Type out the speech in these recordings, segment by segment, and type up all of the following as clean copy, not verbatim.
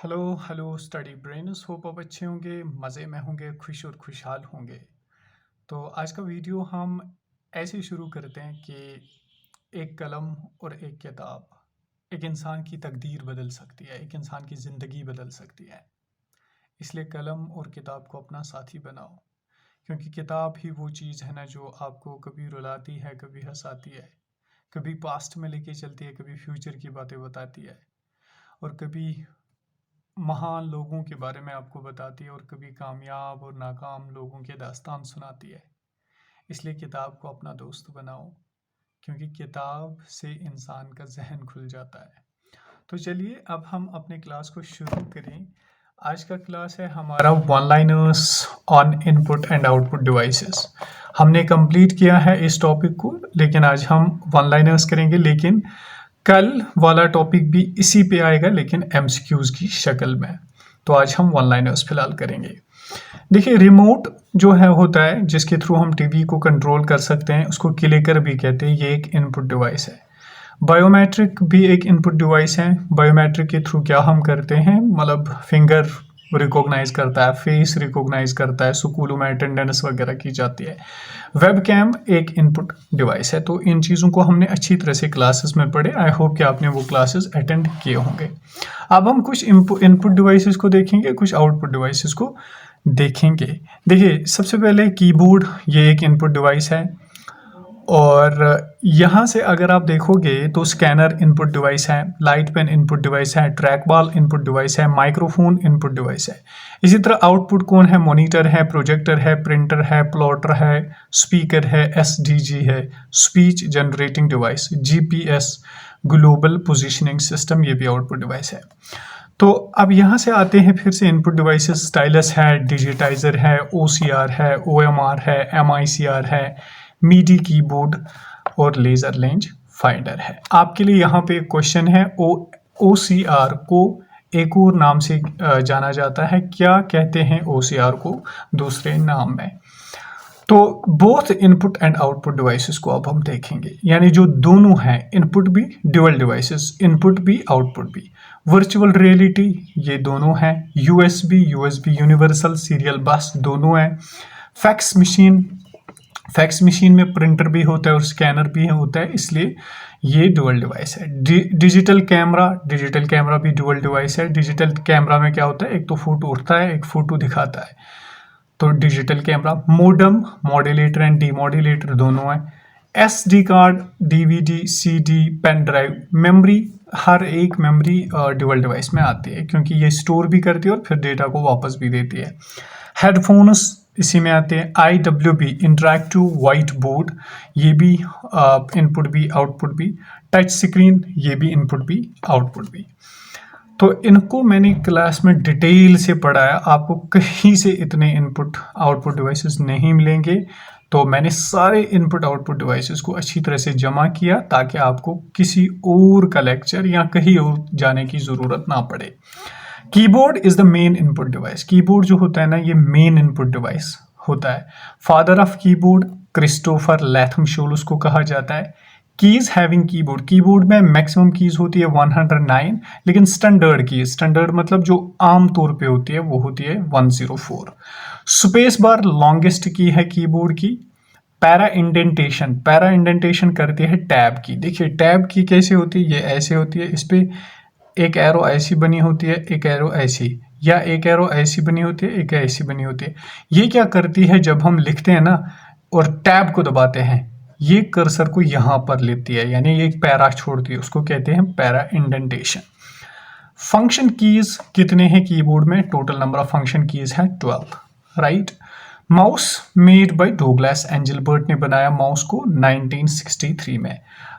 Hello hello study ब्रेनर्स, hope आप अच्छे होंगे, मज़े में होंगे, खुश और खुशहाल होंगे। तो आज का वीडियो हम ऐसे ही शुरू करते हैं कि एक कलम और एक किताब एक इंसान की तकदीर बदल सकती है, एक इंसान की ज़िंदगी बदल सकती है। इसलिए कलम और किताब को अपना साथी बनाओ, क्योंकि किताब ही वो चीज़ है ना जो आपको कभी रुलाती है, कभी हंसाती है, कभी पास्ट में लेके चलती है, कभी फ्यूचर की बातें बताती है, और कभी महान लोगों के बारे में आपको बताती है, और कभी कामयाब और नाकाम लोगों के दास्तान सुनाती है। इसलिए किताब को अपना दोस्त बनाओ, क्योंकि किताब से इंसान का जहन खुल जाता है। तो चलिए अब हम अपने क्लास को शुरू करें। आज का क्लास है हमारा one liners on input and output devices. हमने कंप्लीट किया है इस टॉपिक को, लेकिन आज हम वन लाइनर्स करेंगे। लेकिन कल वाला टॉपिक भी इसी पे आएगा, लेकिन एमसीक्यूज की शक्ल में। तो आज हम वन लाइनर्स फिलहाल करेंगे। देखिए, रिमोट जो है होता है जिसके थ्रू हम टीवी को कंट्रोल कर सकते हैं, उसको क्लिकर भी कहते हैं। ये एक इनपुट डिवाइस है। बायोमेट्रिक भी एक इनपुट डिवाइस है। बायोमेट्रिक के थ्रू क्या हम करते हैं, मतलब फिंगर रिकॉग्नाइज करता है, फेस रिकॉग्नाइज करता है, स्कूलों में अटेंडेंस वगैरह की जाती है। वेब कैम एक इनपुट डिवाइस है। तो इन चीज़ों को हमने अच्छी तरह से क्लासेस में पढ़े। आई होप कि आपने वो क्लासेस अटेंड किए होंगे। अब हम कुछ इनपुट डिवाइसेस को देखेंगे, कुछ आउटपुट डिवाइसेस को देखेंगे। देखिए, सबसे पहले कीबोर्ड, ये एक इनपुट डिवाइस है। और यहाँ से अगर आप देखोगे तो स्कैनर इनपुट डिवाइस है, लाइट पेन इनपुट डिवाइस है, ट्रैक बॉल इनपुट डिवाइस है, माइक्रोफोन इनपुट डिवाइस है। इसी तरह आउटपुट कौन है, मॉनिटर है, प्रोजेक्टर है, प्रिंटर है, प्लॉटर है, स्पीकर है, एसडीजी है, speech generating device, GPS, global positioning system, ये भी आउटपुट डिवाइस है। तो अब यहाँ से आते हैं फिर से इनपुट डिवाइसेस। स्टाइलस है, डिजिटाइजर है, ओसीआर है, ओएमआर है, एमआईसीआर है, मीडी कीबोर्ड और लेजर लेंज फाइंडर है। आपके लिए यहाँ पे एक क्वेश्चन है, ओसीआर को एक और नाम से जाना जाता है। क्या कहते हैं ओसीआर को दूसरे नाम में? तो both input and output devices को अब हम देखेंगे, यानी जो दोनों हैं, इनपुट भी, ड्यूअल डिवाइसेस, इनपुट भी आउटपुट भी। वर्चुअल रियलिटी, ये दोनों हैं। यूएसबी यूनिवर्सल सीरियल बस, दोनों हैं। फैक्स मशीन में प्रिंटर भी होता है और स्कैनर भी होता है, इसलिए ये डुअल डिवाइस है। डिजिटल कैमरा भी डुअल डिवाइस है। डिजिटल कैमरा में क्या होता है, एक तो फोटो उठता है, एक फोटो दिखाता है, तो digital camera. Modem, modulator and demodulator दोनों हैं। SD card, DVD, CD, pen drive, memory, हर एक मेमोरी डुअल डिवाइस में आती है, क्योंकि ये स्टोर भी करती है और फिर डेटा को वापस भी देती है। हेडफोन्स इसी में आते हैं। IWB, इंटरैक्टिव वाइट बोर्ड, ये भी इनपुट भी आउटपुट भी। टच स्क्रीन, ये भी इनपुट भी आउटपुट भी। तो इनको मैंने क्लास में डिटेल से पढ़ाया, आपको कहीं से इतने इनपुट आउटपुट डिवाइसेस नहीं मिलेंगे। तो मैंने सारे इनपुट आउटपुट डिवाइसेस को अच्छी तरह से जमा किया, ताकि आपको किसी और का लेक्चर या कहीं और जाने की ज़रूरत ना पड़े। Keyboard is the main input device. Keyboard जो होता है ना, ये मेन इनपुट डिवाइस होता है। Father of keyboard Christopher Latham Sholes उसको कहा जाता है। कीज हैविंग कीबोर्ड, कीबोर्ड में मैक्सिमम कीज होती है 109, लेकिन स्टैंडर्ड मतलब जो आम तौर पे होती है वो होती है 104। स्पेस बार लॉन्गेस्ट की है कीबोर्ड की। पैरा इंडेंटेशन करती है टैब की। देखिए, टैब की कैसे होती है, ये ऐसे होती है, इस पे एक एरो ऐसी बनी होती है, एक एरो ऐसी, या एक एरो ऐसी बनी होती है, एक ऐसी बनी होती है। ये क्या करती है, जब हम लिखते हैं ना और टैब को दबाते हैं, ये कर्सर को यहाँ पर लेती है, यानी ये एक पैरा छोड़ती है, उसको कहते हैं पैरा इंडेंटेशन। फंक्शन कीज कितने हैं कीबोर्ड में? Total number of function keys है 12, right. Mouse made by Douglas Engelbart ने बनाया माउस को 1963 में।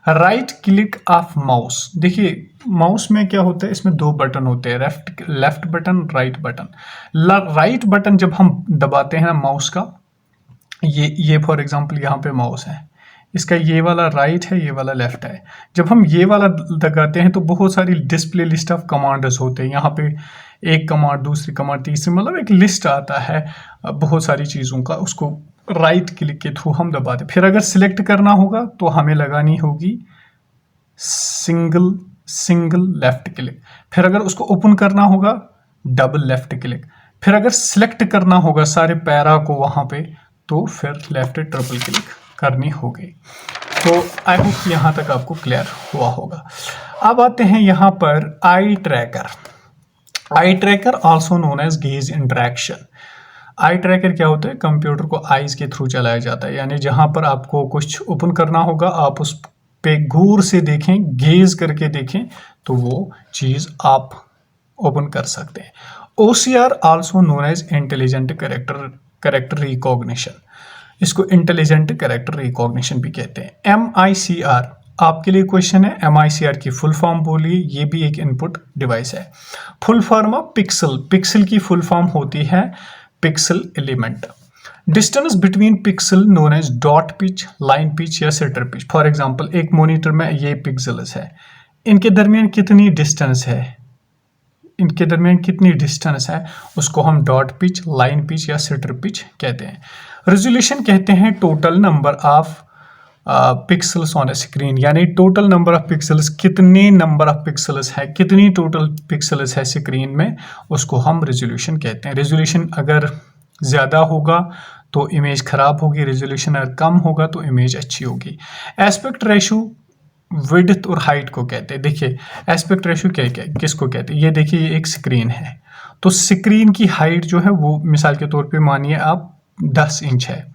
राइट क्लिक ऑफ माउस, देखिए माउस में क्या होता है, इसमें दो बटन होते हैं, left button, right button. Right button जब हम दबाते हैं ना माउस का, ये फॉर एग्जांपल यहाँ पे माउस है, इसका ये वाला राइट है, ये वाला लेफ्ट है। जब हम ये वाला दबाते हैं तो बहुत सारी डिस्प्ले लिस्ट ऑफ कमांड्स होते हैं, यहाँ पे एक कमांड, दूसरी कमांड, तीसरी, मतलब एक लिस्ट आता है बहुत सारी चीज़ों का, उसको राइट क्लिक के थ्रू हम दबाते। फिर अगर सिलेक्ट करना होगा तो हमें लगानी होगी सिंगल लेफ्ट क्लिक। फिर अगर उसको ओपन करना होगा डबल लेफ्ट क्लिक। फिर अगर सिलेक्ट करना होगा सारे पैरा को वहाँ पे, तो फिर लेफ्ट ट्रिपल क्लिक करनी होगी। तो आई होप यहाँ तक आपको क्लियर हुआ होगा। अब आते हैं यहाँ पर eye tracker. Eye tracker also known as gaze interaction. Eye tracker क्या होता है? कंप्यूटर को आईज के थ्रू चलाया जाता है, यानी जहां पर आपको कुछ ओपन करना होगा आप उस पे गौर से देखें, गेज करके देखें, तो वो चीज आप ओपन कर सकते हैं। OCR also known as intelligent character recognition. इसको इंटेलिजेंट कैरेक्टर रिकॉग्निशन भी कहते हैं। MICR आपके लिए क्वेश्चन है, MICR की फुल फॉर्म बोलिए। ये भी एक इनपुट डिवाइस है। Full form of pixel. Pixel की फुल फॉर्म होती है pixel element. Distance between pixel known as dot pitch, line pitch या सेटर पिच। फॉर एग्जांपल एक मॉनिटर में ये पिक्सल्स है, इनके दरमियान कितनी डिस्टेंस है, इनके दरमियान कितनी डिस्टेंस है, उसको हम डॉट पिच, लाइन पिच या सेटर पिच कहते हैं। रेजोल्यूशन कहते हैं total number of pixels on A screen, यानी टोटल नंबर ऑफ पिक्सल्स, कितने नंबर ऑफ पिक्सल्स है, कितनी टोटल पिक्सल्स है स्क्रीन में, उसको हम रेजोल्यूशन कहते हैं। रेजोल्यूशन अगर ज़्यादा होगा तो इमेज ख़राब होगी, रेजोल्यूशन अगर कम होगा तो इमेज अच्छी होगी। एस्पेक्ट रेशो विड्थ और हाइट को कहते हैं। देखिए एस्पेक्ट रेशो क्या क्या किसको कहते हैं? ये देखिए ये एक स्क्रीन है, तो स्क्रीन की हाइट जो है वो मिसाल के तौर पे मानिए आप 10 इंच है,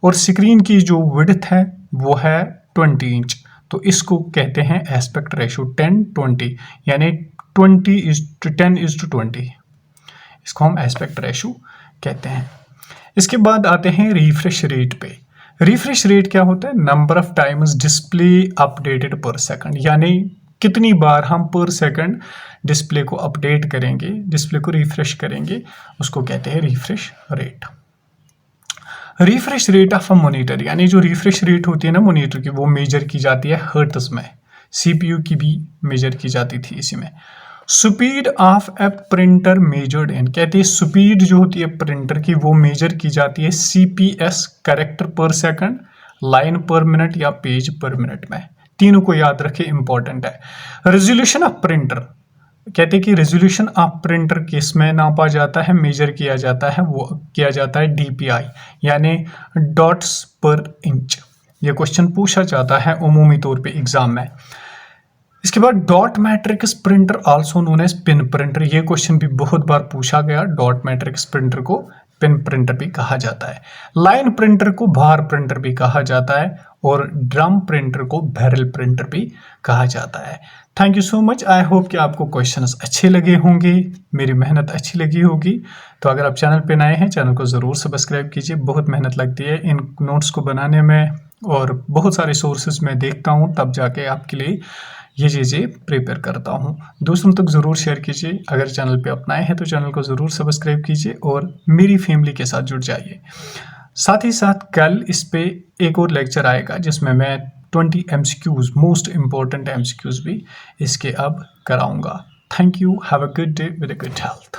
और स्क्रीन की जो विड्थ है वो है 20 इंच, तो इसको कहते हैं एस्पेक्ट रेशो 10:20, यानी 10:20, इसको हम एस्पेक्ट रेशो कहते हैं। इसके बाद आते हैं रिफ्रेश रेट पे। रिफ्रेश रेट क्या होता है? Number of times display updated पर सेकंड, यानी कितनी बार हम पर सेकंड डिस्प्ले को अपडेट करेंगे, डिस्प्ले को रिफ्रेश करेंगे, उसको कहते हैं refresh rate. Refresh rate of a monitor, यानी जो रिफ्रेश रेट होती है ना मॉनिटर की, वो मेजर की जाती है हर्ट्ज में। CPU की भी मेजर की जाती थी इसी में। Speed of A printer measured in, कहते हैं स्पीड जो होती है प्रिंटर की वो मेजर की जाती है CPS, कैरेक्टर पर सेकंड, लाइन पर मिनट या पेज पर मिनट में। तीनों को याद रखें, इंपॉर्टेंट है। रेजोल्यूशन ऑफ प्रिंटर, कहते हैं कि रेजोल्यूशन ऑफ प्रिंटर किस में नापा जाता है, मेजर किया जाता है, वो किया जाता है DPI, यानी डॉट्स पर इंच। ये क्वेश्चन पूछा जाता है उमूमी तौर पे एग्जाम में। इसके बाद dot matrix printer also known as pin printer, ये क्वेश्चन भी बहुत बार पूछा गया। डॉट मैट्रिक्स प्रिंटर को पिन प्रिंटर भी कहा जाता है। लाइन प्रिंटर को बार प्रिंटर भी कहा जाता है, और ड्रम प्रिंटर को बैरल प्रिंटर भी कहा जाता है। Thank you so much. I hope कि आपको क्वेश्चंस अच्छे लगे होंगे, मेरी मेहनत अच्छी लगी होगी। तो अगर आप चैनल पे नए हैं, चैनल को ज़रूर सब्सक्राइब कीजिए। बहुत मेहनत लगती है इन नोट्स को बनाने में, और बहुत सारे सोर्सेज मैं देखता हूँ, तब जाके आपके लिए ये चीज़ें प्रिपेयर करता हूँ। दूसरों तक ज़रूर शेयर कीजिए। अगर चैनल पे अपनाए हैं तो चैनल को ज़रूर सब्सक्राइब कीजिए और मेरी फैमिली के साथ जुड़ जाइए। साथ ही साथ कल इस पे एक और लेक्चर आएगा जिसमें मैं 20 MCQs, मोस्ट इम्पोर्टेंट MCQs भी इसके अब कराऊंगा। Thank you. Have a good day with a good health.